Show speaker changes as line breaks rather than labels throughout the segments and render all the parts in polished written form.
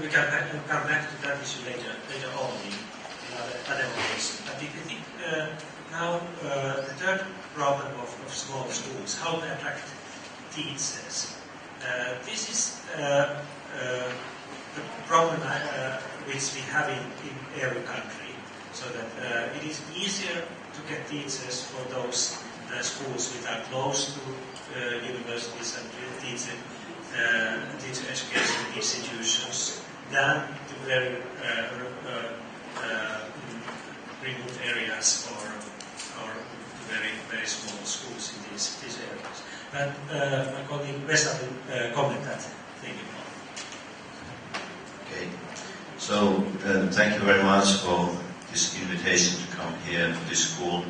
we can come back to that issue later on in other ways. But I think now the third problem of small schools, how to attract teachers. This is the problem which we have in every country, so that it is easier to get teachers for those schools which are close to universities and teacher education institutions than to very remote areas or very small schools in these areas. But my colleague Vesa will comment that. Thank you.
Okay. So thank you very much for this invitation to come here to this school.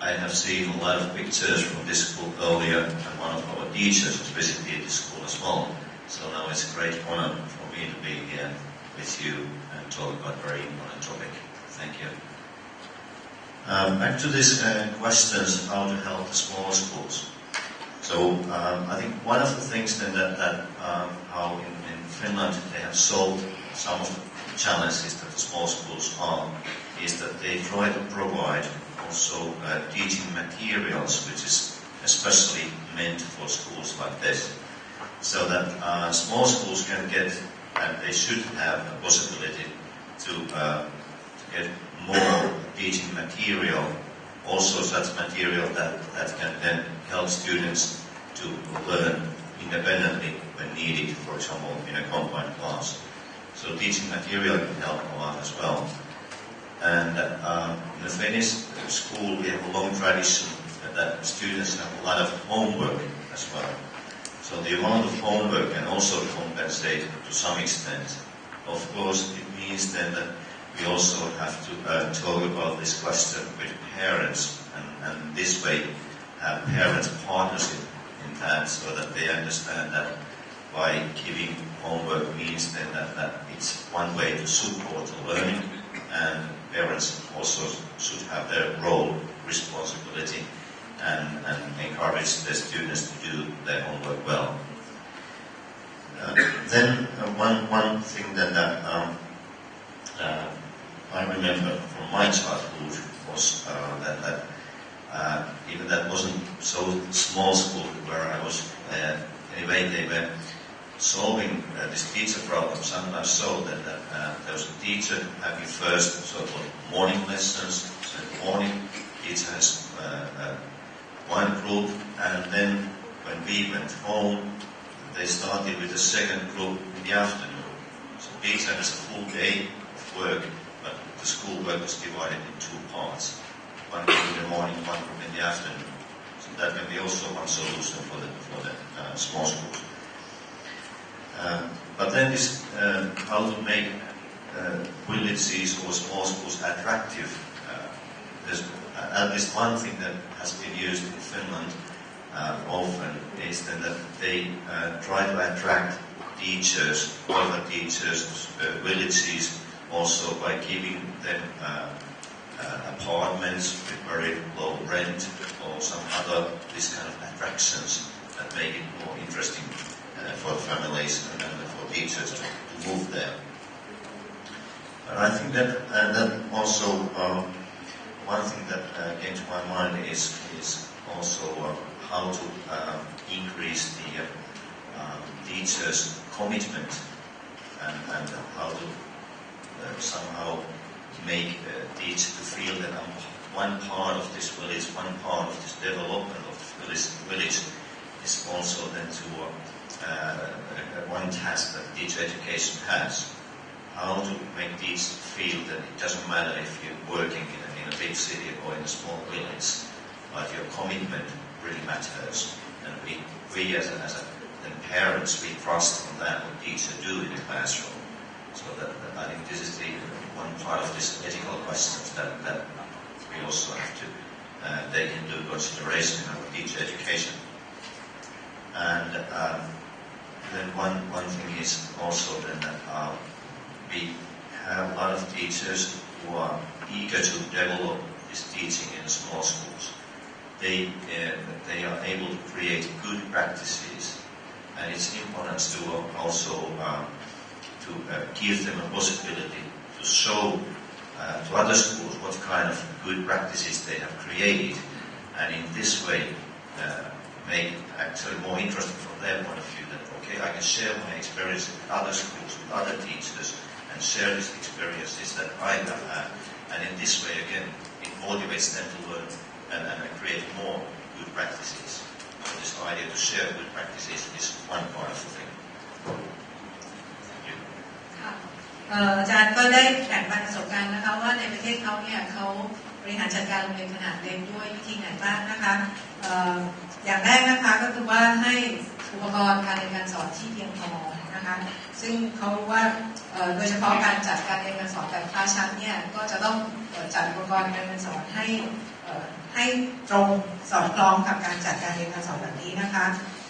I have seen a lot of pictures from this school earlier, and one of our teachers has visited this school as well. So now it's a great honor for me to be here with you and talk about a very important topic. Thank you. Back to these questions, how to help the small schools. So I think one of the things then that how in Finland they have solved some of the challenges that the small schools are, is that they try to provide also teaching materials which is especially meant for schools like this. So that small schools can get, and they should have a possibility to get more teaching material, also such material that can then help students to learn independently when needed, for example, in a combined class. So teaching material can help a lot as well. And in the Finnish school, we have a long tradition that students have a lot of homework as well. So the amount of homework can also compensate to some extent. Of course, it means then that we also have to talk about this question with parents, and this way have parents' partnership in that, so that they understand that by giving homework means then that it's one way to support the learning, and parents also should have their role, responsibility, and encourage their students to do their homework well. Then one thing that I remember from my childhood was that even that wasn't so small school where I was. Anyway, they were solving this teacher problem sometimes so that there was a teacher having first so-called morning lessons. So in the morning, teacher has one group, and then when we went home, they started with the second group in the afternoon. So teacher has a full day of work, but the school work was divided in two parts. One group in the morning, one group in the afternoon. So that can be also one solution for the small schools. But then this, how to make villages or small schools attractive. There's at least one thing that has been used in Finland often is that they try to attract teachers, other teachers, villages, also by giving them apartments with very low rent or some other this kind of attractions that make it more interesting for families and for teachers to move there. But I think that that also one thing that came to my mind is also how to increase the teachers' commitment and how to somehow make teachers to feel that I'm one part of this village, one part of this development of this village is also then to one task that teacher education has. How to make teachers feel that it doesn't matter if you're working in a big city or in a small village, but your commitment really matters. And we as parents, we trust on that what teachers do in the classroom. So that I think this is the one part of this ethical questions that we also have to take into consideration in our teacher education. And then one thing is also then that we have a lot of teachers who are eager to develop this teaching in small schools. They are able to create good practices, and it's important to also to give them a possibility to show to other schools what kind of good practices they have created, and in this way make it actually more interesting from their point of view that, okay, I can share my experience with other schools, with other teachers, and share these experiences that I have had, and in this way again it motivates them to learn and create more good practices. So this idea to share good practices is one part of the thing. Thank you.
อาจารย์ก็ได้แบ่งปันประสบการณ์นะคะว่าในประเทศเขาเนี่ยเขาบริหารจัดการโรงเรียนขนาดเล็กด้วยวิธีไหนบ้างนะคะอย่างแรกนะคะก็คือว่าให้อุปกรณ์การเรียนการสอนที่เพียงพอนะคะซึ่งเขารู้ว่าโดยเฉพาะการจัดการเรียนการสอนแบบคลาสชั้นเนี่ยก็จะต้องจัดอุปกรณ์การเรียนการสอนให้ตรงสอดคล้องกับการจัดการเรียนการสอนแบบนี้นะคะ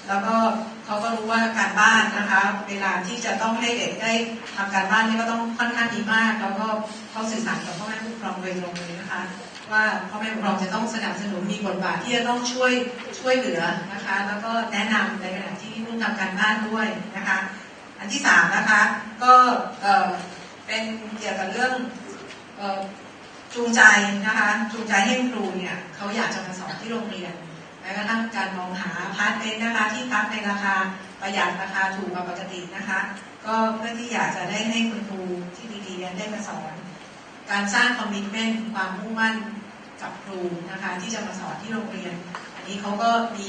แล้วก็เขาก็รู้ว่าการบ้านนะคะเวลาที่จะต้องให้เด็กได้ทำการบ้านนี่ก็ต้องค่อนข้างดีมากแล้วก็เขาสื่อสารกับพ่อแม่ผู้ปกครองโดยตรงเลยนะคะว่าพ่อแม่ผู้ปกครองจะต้องสนับสนุนมีบทบาทที่จะต้องช่วยเหลือนะคะแล้วก็แนะนำในขณะที่ลูกทำการบ้านด้วยนะคะอันที่3นะคะก็เป็นเกี่ยวกับเรื่องจูงใจนะคะจูงใจให้ครูเนี่ยเขาอยากจะมาสอนที่โรงเรียนแม้กระทั่งการมองหาพาร์ทเนอร์นะคะที่พักในราคาประหยัดราคาถูกกว่าปกตินะคะก็เพื่อที่อยากจะได้ให้คุณครูที่ดีๆได้มาสอนการสร้างคอมมิตเมนต์ความมุ่งมั่นกับครูนะคะที่จะมาสอนที่โรงเรียนอันนี้เขาก็มี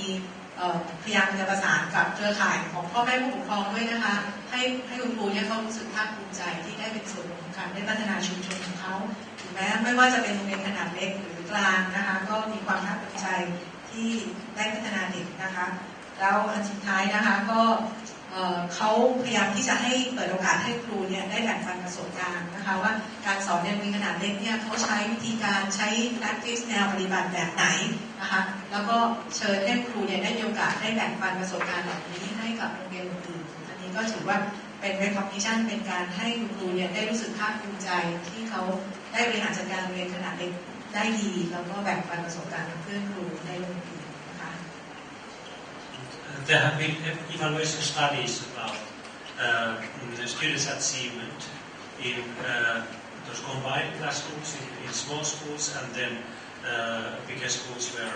พยายามจะประสานกับเครือข่ายของพ่อแม่ผู้ปกครองด้วยนะคะให้คุณครูเนี่ยเขารู้สึกภาคภูมิใจที่ได้เป็นส่วนของการได้พัฒนาชุมชนของเขาถึงแม้ไม่ว่าจะเป็นโรงเรียนขนาดเล็กหรือกลางนะคะก็มีความภาคภูมิใจที่ได้พัฒนาเด็กนะคะแล้วอันสุดท้ายนะคะก็เขาพยายามที่จะให้เปิดโอกาสให้ครูเนี่ยได้แบ่งปันประสบการณ์นะคะว่าการสอนในโรงเรียนขนาดเล็กเนี่ยเขาใช้วิธีการใช้ practice แนวปฏิบัติแบบไหนนะคะแล้วก็เชิญให้ครูเนี่ยได้มีโอกาสได้แบ่งปันประสบการณ์แบบนี้ให้กับโรงเรียนอื่นๆอันนี้ก็ถือว่าเป็น recognition เป็นการให้ครูเนี่ยได้รู้สึกภาคภูมิใจที่เขาได้บริหารจัดการโรงเรียนขนาดเล็กได้ดีแล้วก็แบ่งปันประสบการณ์กับเพื่อนครูในโรงเรียนนะคะ
There have been evaluation studies about students' achievement in those combined classrooms in small schools and then bigger schools where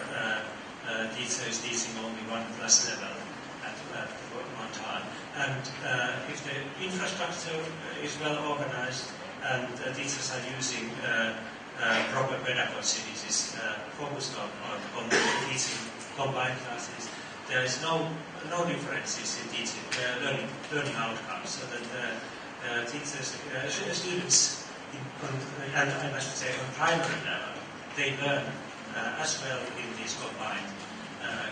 teacher is teaching only one class level at one time. And if the infrastructure is well organized and teachers are using proper pedagogy, which is focused on teaching combined classes, there is no differences in teaching learning outcomes, so that teachers, students, and I should say on primary level, they learn as well in these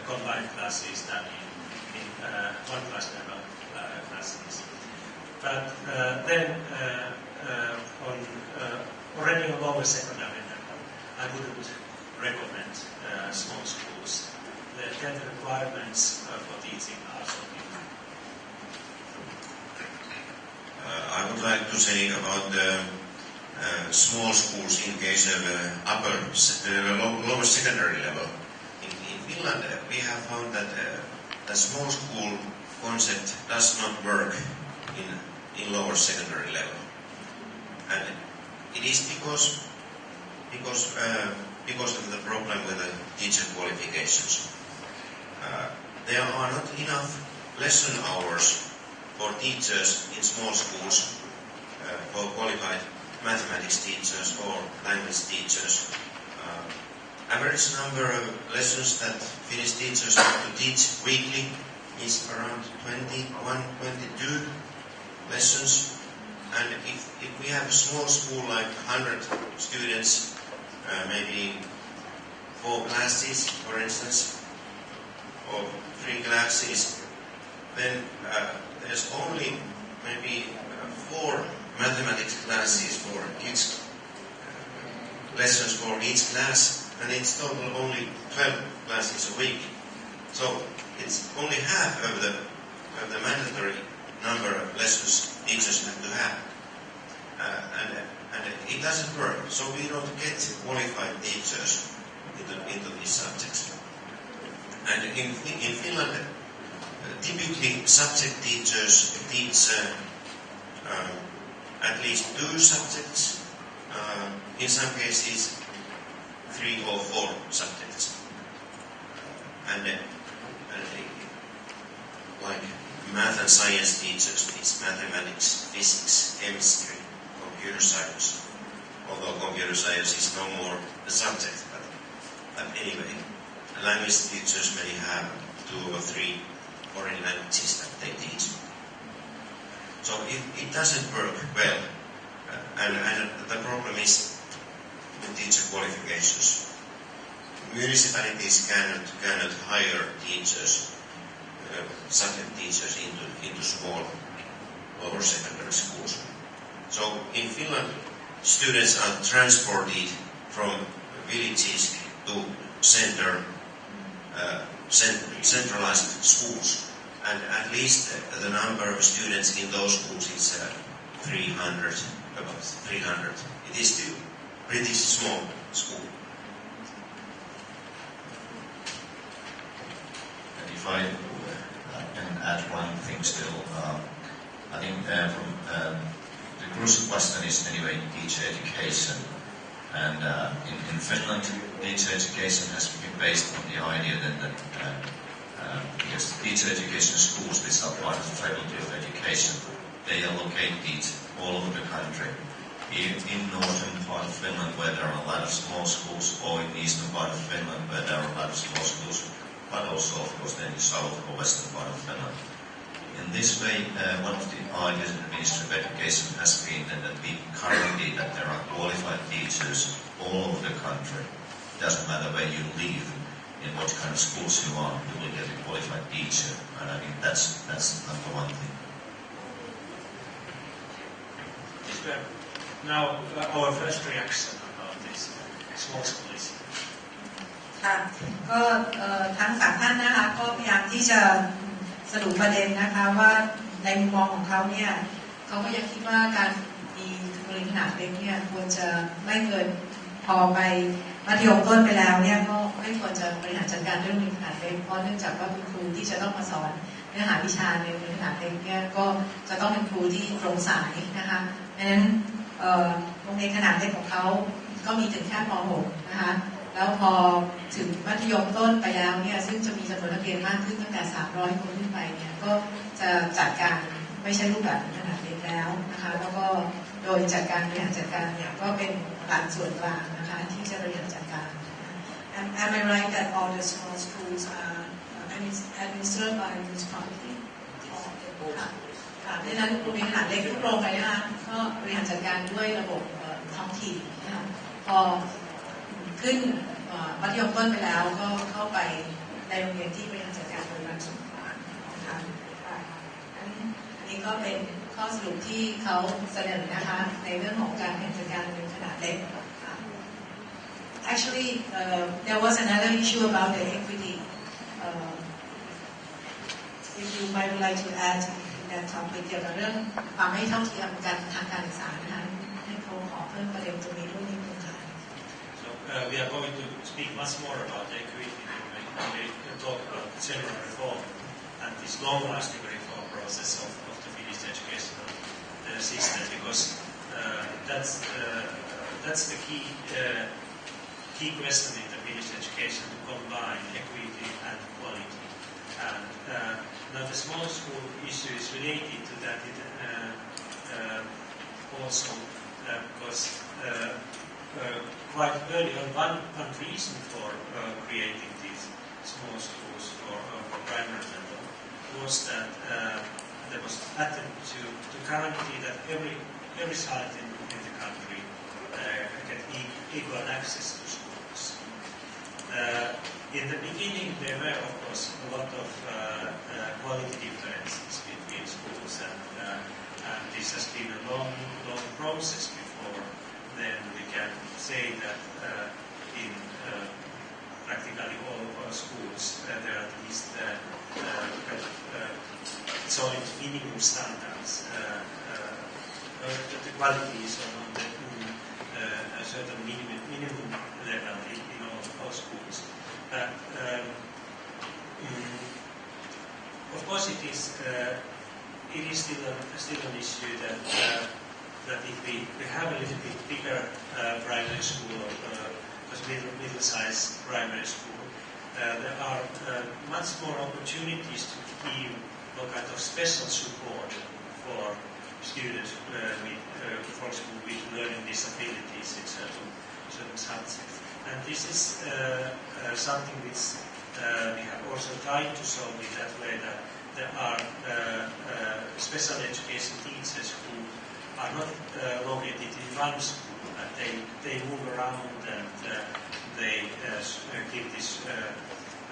combined classes than in one class level classes. But then already on lower secondary level, I wouldn't recommend small schools. The requirements for teaching are so different.
I would like to say about the small schools in case of lower secondary level. In Finland, we have found that the small school concept does not work in lower secondary level, and it is because of the problem with the teacher qualifications. There are not enough lesson hours for teachers in small schools, for qualified mathematics teachers or language teachers. Average number of lessons that Finnish teachers have to teach weekly is around 21, 22 lessons. And if we have a small school like 100 students, maybe 4 classes, for instance, or 3 classes, then there's only maybe 4 mathematics classes for each lessons for each class, and it's total only 12 classes a week. So it's only half of the mandatory number of lessons teachers have to have, and it doesn't work. So we don't get qualified teachers into these subjects. And in Finland, typically subject teachers teach at least 2 subjects, in some cases 3 or 4 subjects. And like math and science teachers, it's mathematics, physics, chemistry, computer science. Although computer science is no more the subject, but anyway, language teachers may have 2 or 3 foreign languages that they teach. So it doesn't work well, and the problem is the teacher qualifications. Municipalities cannot hire teachers, subject teachers into small lower secondary schools. So in Finland, students are transported from villages to centralized schools, and at least the number of students in those schools is 300, about 300. It is still pretty small school.
And if I can add one thing still, I think from the crucial question is anyway teacher education, and in Finland teacher education has been based on the idea that because teacher education schools, which are part of the faculty of education, they are located all over the country. In northern part of Finland, where there are a lot of small schools, or in eastern part of Finland, where there are a lot of small schools, but also, of course, then in south or western part of Finland. In this way, one of the ideas in the Ministry of Education has been that we guarantee that there are qualified teachers all over the country. It doesn't matter where you live, in what kind of schools you are, you will get a qualified teacher, and I think that's number one thing.
Now, our first reaction about this small school is.
ค่ะก็ทั้ง3ท่านนะคะก็พยายามที่จะสรุปประเด็นนะคะว่าในมุมมองของเขาเนี่ยเขาก็ยังคิดว่าการมีโรงเรียนขนาดเล็กเนี่ยควรจะไม่เกินพอไปมัธยมต้นไปแล้วเนี่ยก็ไม่ควรจะบริหารจัดการเรื่องโรงเรียนขนาดเล็กเพราะเนื่องจากว่าเป็นครูที่จะต้องมาสอนเนื้อหาวิชาในโรงเรียนขนาดเล็กเนี่ยก็จะต้องเป็นครูที่ตรงสายนะคะเพราะฉะนั้นโรงเรียนขนาดเล็กของเขาก็มีถึงแค่ป .6 นะคะแล้วพอถึงมัธยมต้นไปแล้วเนี่ยซึ่งจะมีจำนวนนักเรียนมากขึ้นตั้งแต่300 คนขึ้นไปเนี่ยก็จะจัดการไม่ใช่รูปแบบขนาดเล็กแล้วนะคะแล้วก็โดยจัดการบริหารจัดการเนี่ยก็เป็นหลักส่วนกลางนะคะที่จะบริหารจัดการ Am I right that all the small schools are administered by municipality? ค่ะดังนั้นโรงเรียนขนาดเล็กทุกโรงเรียนนะคะก็บริหารจัดการด้วยระบบท้องถิ่นนะคะพอขึ้นมัธยมต้นไปแล้วก็เข้าไปในโรงเรียนที่บริหารจัดการโดยรัฐส่วนกลางนะคะอันนี้ก็เป็นข้อสรุปที่เขาเสนอนะคะในเรื่องของการบริหารจัดการโรงเรียนขนาดเล็ก Actually, there was another issue about the equity. If you might like to add that topic เกี่ยวกับเรื่องความไม่เท่าเทียมกันทางการศึกษานะคะให้เขาขอเพิ่มประเด็นตรงนี้ด้วยนิดนึงค่ะ
We are going to speak much more about equity when we talk about the general reform and this long-lasting reform process of the Finnish educational system, because that's the key question in the Finnish education, to combine equity and quality. And now the small school issue is related to that also because quite early on, one reason for creating these small schools for primary level was that there was attempt to guarantee that every child in the country get equal access to schools. In the beginning, there were, of course, a lot of quality differences between schools, and this has been a long process before then we can say that in practically all of our schools there are at least joint minimum standards. The quality is on a certain minimum level in all schools. Of course, it is it is still an issue that if we have a little bit bigger primary school, because middle-sized primary school, there are much more opportunities to give all kind of special support for students with, for example, with learning disabilities in certain subjects. And this is something which we have also tried to solve in that way, that there are special education teachers who are not located in one school, and they move around and they give this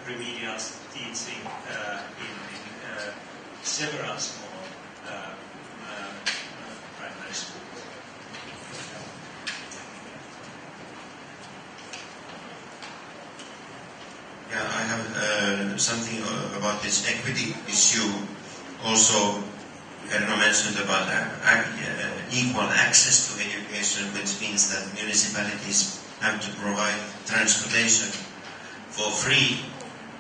remedial teaching in several small primary schools.
Yeah, I have something about this equity issue. Also, Erno mentioned about equal access to education, which means that municipalities have to provide transportation for free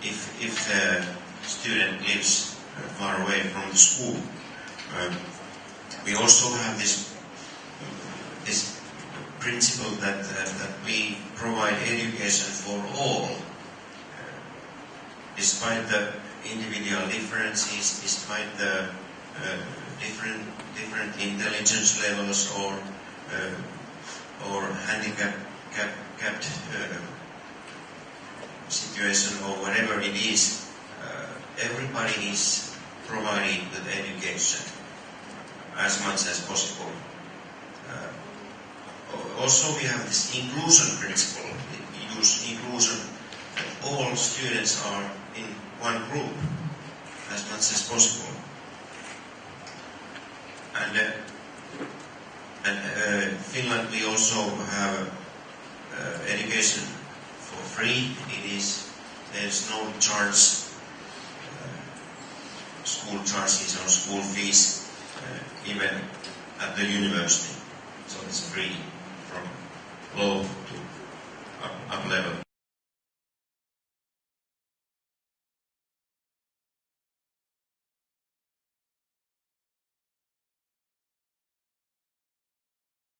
if the student lives far away from the school. We also have this principle that we provide education for all, despite the individual differences, despite the different intelligence levels or handicapped situation or whatever it is, everybody is provided with education as much as possible. Also, we have this inclusion principle. We use inclusion. All students are in one group as much as possible. And Finland, we also have education for free. There's no charge, school charges or school fees, even at the university. So it's free from low to up level.